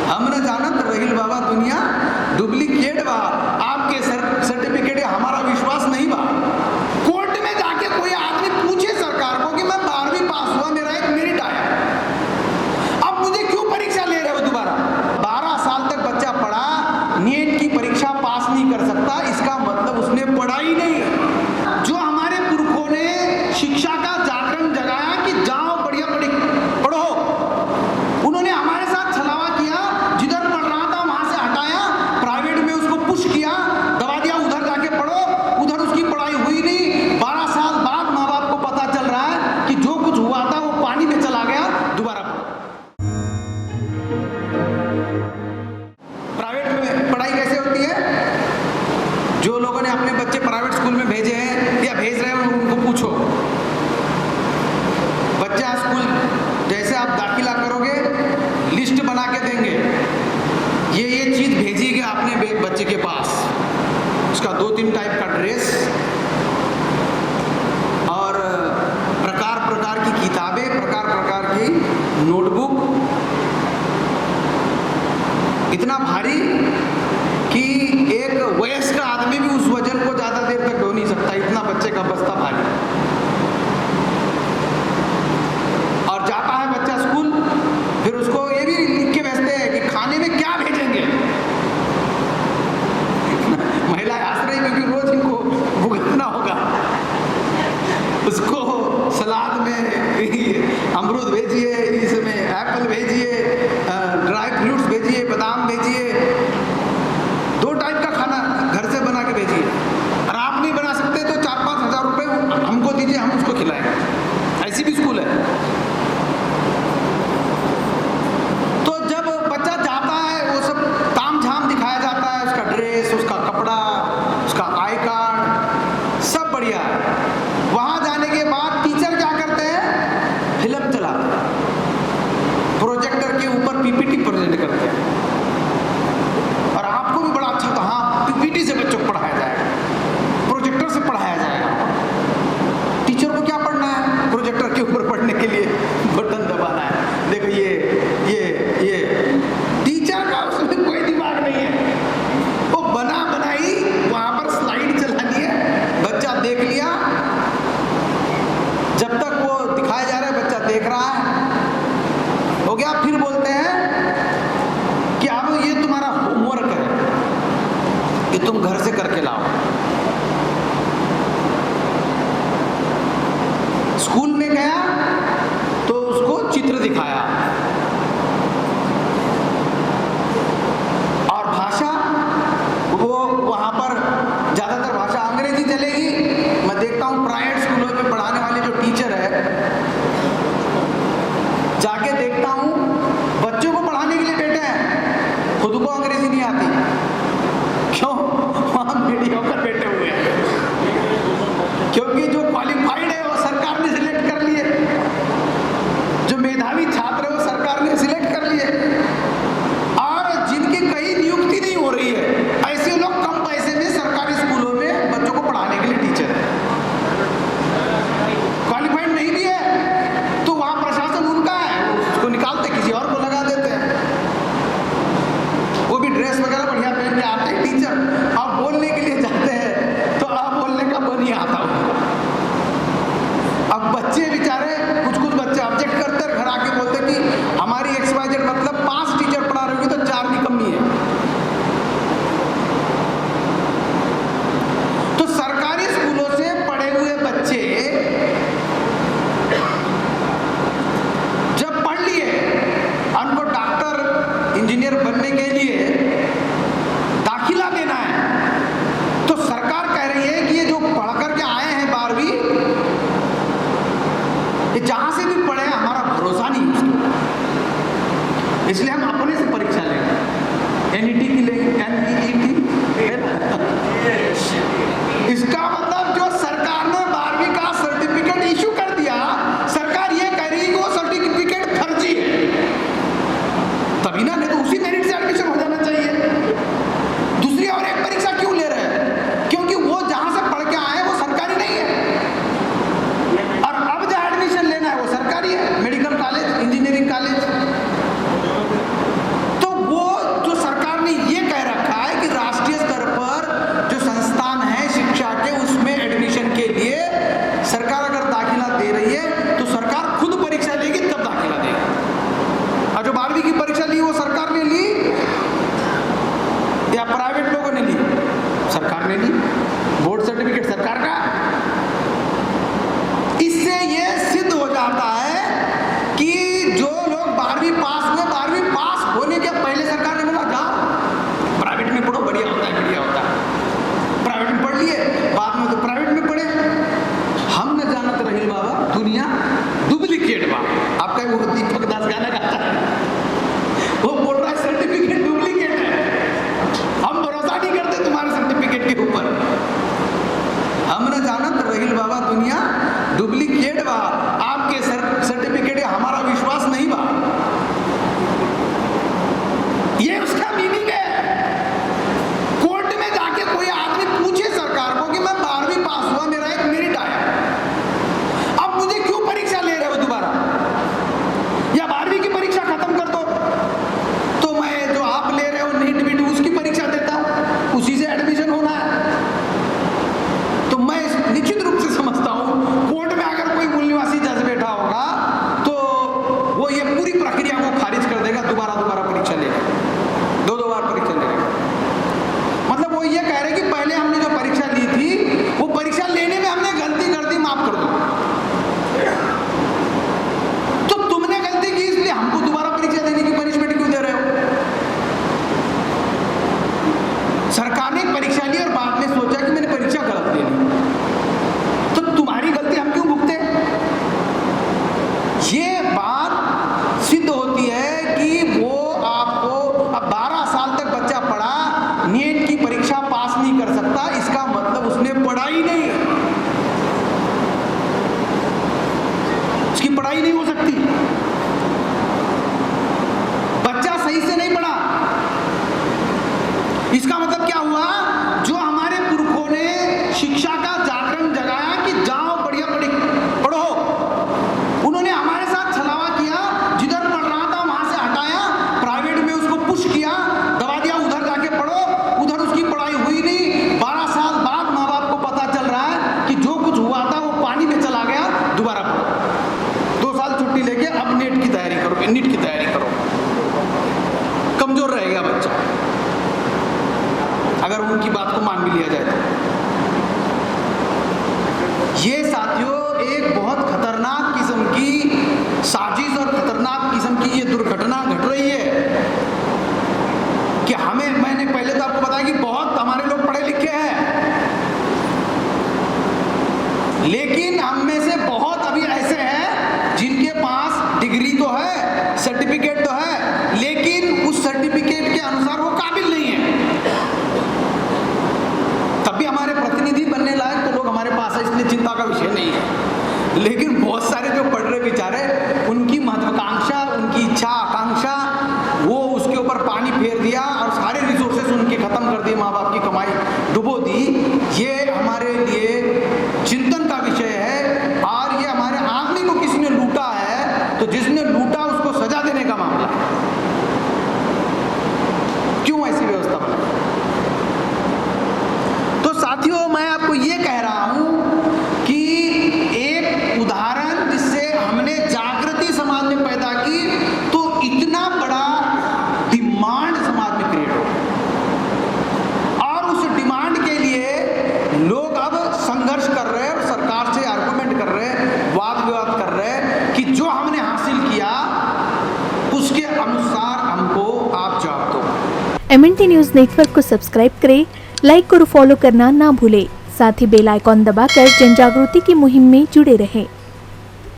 हम न जानत रहील बाबा दुनिया डुप्लीकेट बा, आपके सर्टिफिकेट हमारा विश्वास नहीं बा। कोर्ट में जाके कोई आदमी पूछे सरकार को कि मैं 12वीं पास हुआ, मेरा एक मेरिट आया, अब मुझे क्यों परीक्षा ले रहे हो दोबारा? 12 साल तक बच्चा पढ़ा, नीट की परीक्षा पास नहीं कर सकता, इसका मतलब उसने पढ़ा ही नहीं। जो हमारे पुरखों ने शिक्षा का जागरण जगाया कि जाओ बढ़िया पढ़ो, उन्होंने हमारे साथ छलावा किया, जिधर पढ़ रहा था वहां से हटाया, प्राइवेट में उसको पुश किया, दबा दिया उधर जाके पढ़ो, उधर उसकी पढ़ाई हुई नहीं। 12 साल बाद माँ बाप को पता चल रहा है कि जो कुछ हुआ था वो पानी में चला गया, दोबारा प्राइवेट में पढ़ाई कैसे होती है? जो लोगों ने अपने बच्चे प्राइवेट स्कूल में भेजे हैं या भेज रहे हैं उनको पूछो, बच्चा स्कूल जैसे आप दाखिला करोगे लिस्ट बना के देंगे, ये चीज भेजिएगा अपने बच्चे के पास, उसका 2-3 टाइप का ड्रेस और प्रकार प्रकार की किताबें, प्रकार प्रकार की नोटबुक, इतना भारी कि एक वयस्क आदमी भी उस वजन को ज्यादा देर तक ढो नहीं सकता, इतना बच्चे का बस्ता भारी। और जाता है बच्चा स्कूल, फिर उसको ये भी लिख के भेजते हैं कि खाने में क्या भेजेंगे। महिला हंस रही क्योंकि रोज इनको भुगतना होगा। उसको सलाद में अमरूद भेजिए, इसमें एप्पल भेजिए, ड्राई फ्रूट्स भेजिए, बादाम भेजिए, 2 टाइप का खाना घर से बना के भेजिए। और आप नहीं बना सकते तो 4-5 हजार रुपए हमको दीजिए, हम उसको खिलाएंगे। ऐसी भी स्कूल है। तो जब बच्चा जाता है वो सब ताम झाम दिखाया जाता है, उसका ड्रेस, उसका कपड़ा, उसका आई कार्ड, सब बढ़िया है। वहां जाने के बाद टीचर क्या करते हैं? फिल्म चलाते हैं, प्रोजेक्टर के ऊपर पीपीटी प्रेजेंट करते हैं। और आपको भी बड़ा अच्छा, तो हाँ पीपीटी से बच्चों को पढ़ाया जाएगा, प्रोजेक्टर से पढ़ाया जाएगा। टीचर को क्या पढ़ना है? प्रोजेक्टर के ऊपर पढ़ने के लिए बटन दबाना है। देखो ये टीचर का उसमें कोई दिमाग नहीं है, वो बना बनाई वहां पर स्लाइड चलानी है, बच्चा देख लिया, जब तक वो दिखाया जा रहा है बच्चा देख रहा है, हो गया। फिर बोलते हैं कि अब ये तुम्हारा होमवर्क है कि तुम घर से करके लाओ। स्कूल में गया तो उसको चित्र दिखाया और भाषा, वो वहां पर ज्यादातर भाषा अंग्रेजी चलेगी। मैं देखता हूँ प्राइवेट स्कूलों में पढ़ाने वाले जो टीचर है, जाके देखता हूँ बच्चों को पढ़ाने के लिए बैठे हैं, खुद को अंग्रेजी नहीं आती। क्यों? वहां मीडियोकर बैठे हुए हैं, क्योंकि जो क्वालिफाइड है वो सरकार ने सिलेक्ट कर लिए, जो मेधावी छात्र है वो सरकार ने सिलेक्ट कर लिए, और जिनकी कहीं नियुक्ति नहीं हो रही है, ऐसे लोग कम पैसे में सरकारी स्कूलों में बच्चों को पढ़ाने के लिए टीचर है। क्वालिफाइड नहीं भी है तो वहां प्रशासन उनका है, उसको निकालते किसी और को लगा देते हैं। वो भी ड्रेस वगैरह बढ़िया पहन के आते हैं टीचर, आप बोलने के लिए जाते हैं तो आप बोलने का मन ही आता हो। अब बच्चे बेचारे, कुछ बच्चे ऑब्जेक्ट करते हैं, घर आके बोलते कि हमारी XYZ मतलब 5 टीचर पढ़ा रही होगी तो 4 निकम्मी है। तो सरकारी स्कूलों से पढ़े हुए बच्चे जब पढ़ लिए, उनको डॉक्टर इंजीनियर बनने के लिए दाखिला देना है, तो सरकार कह रही है कि ये जो पढ़ करके आए हैं 12वीं, ये जहां से भी पढ़े हमारा भरोसा नहीं उसके, इसलिए हम अपने से परीक्षा लेंगे, NET की लेंगे, NEET। इसका मतलब जो सरकार ने 12वीं का सर्टिफिकेट इशू कर दिया, सरकार ये कह रही है कि वो सर्टिफिकेट फर्जी है, तभी ना, नहीं तो उसी मेरिट से एडमिशन हो जाना चाहिए। दूसरी और एक परीक्षा क्यों ले रहे हैं? क्योंकि वो जहां से पढ़ के आए वो सरकारी नहीं है, और अब जहां एडमिशन लेना है वो सरकारी है, मेडिकल कॉलेज, इंजीनियरिंग कॉलेज। तो वो अब 12 साल तक बच्चा पढ़ा, नीट की परीक्षा पास नहीं कर सकता, इसका मतलब उसने पढ़ाई नहीं, उसकी पढ़ाई नहीं हो सकती। बच्चा सही से नहीं पढ़ा, इसका मतलब क्या हुआ? जो हमारे पुरखों ने शिक्षा का जागरण जगाया कि जाओ बढ़िया पढ़ो, उन्होंने हमारे साथ छलावा किया, जिधर पढ़ रहा था वहां से हटाया, प्राइवेट में उसको पुश किया, दबा दिया उधर जाके पढ़ो, उधर उसकी पढ़ाई हुई नहीं। 12 साल बाद माँ बाप को पता चल रहा है कि जो कुछ हुआ था वो पानी में चला गया, दोबारा पढ़ो, 2 साल छुट्टी लेके अब नीट की तैयारी करो, कमजोर रहेगा बच्चा अगर उनकी बात को मान भी लिया जाए तो। ये साथियों एक बहुत खतरनाक किस्म की साजिश और खतरनाक किस्म की ये दुर्घटना घट रही है कि मैंने पहले तो आपको बताया कि बहुत हमारे लोग पढ़े लिखे हैं, लेकिन हम में से बहुत अभी ऐसे हैं जिनके पास डिग्री तो है, सर्टिफिकेट तो है, लेकिन उस सर्टिफिकेट के अनुसार वो काबिल नहीं है। तब भी हमारे प्रतिनिधि बनने लायक तो लोग हमारे पास है, इसलिए चिंता का विषय नहीं है। लेकिन बहुत सारे जो पढ़ रहे बेचारे, उनकी महत्वाकांक्षा, उनकी इच्छा आकांक्षा, वो उसके ऊपर पानी फेर दिया और सारे रिसोर्सेस उनके खत्म कर दिए, माँ बाप की कमाई डुबो दी। ये हमारे लिए चिंतन का विषय है और ये हमारे आदमी को किसी ने लूटा है तो जिसने लूटा उसको सजा देने का मामला है। क्यों ऐसी व्यवस्था बनाई? तो साथियों मैं आपको ये कह रहा हूं कि एक उदाहरण जिससे हमने जागृति समाज में पैदा की तो इतना बड़ा डिमांड समाज में क्रिएट हो और उस डिमांड के लिए लोग अब संघर्ष कर रहे हैं और सरकार से आर्गुमेंट कर रहे हैं, वाद विवाद कर रहे हैं कि जो हमने हासिल किया उसके अनुसार हमको आप जवाब दो। MNT न्यूज नेटवर्क को सब्सक्राइब करें, लाइक और फॉलो करना ना भूलें। साथ ही बेल आइकॉन दबाकर जन जागृति की मुहिम में जुड़े रहें।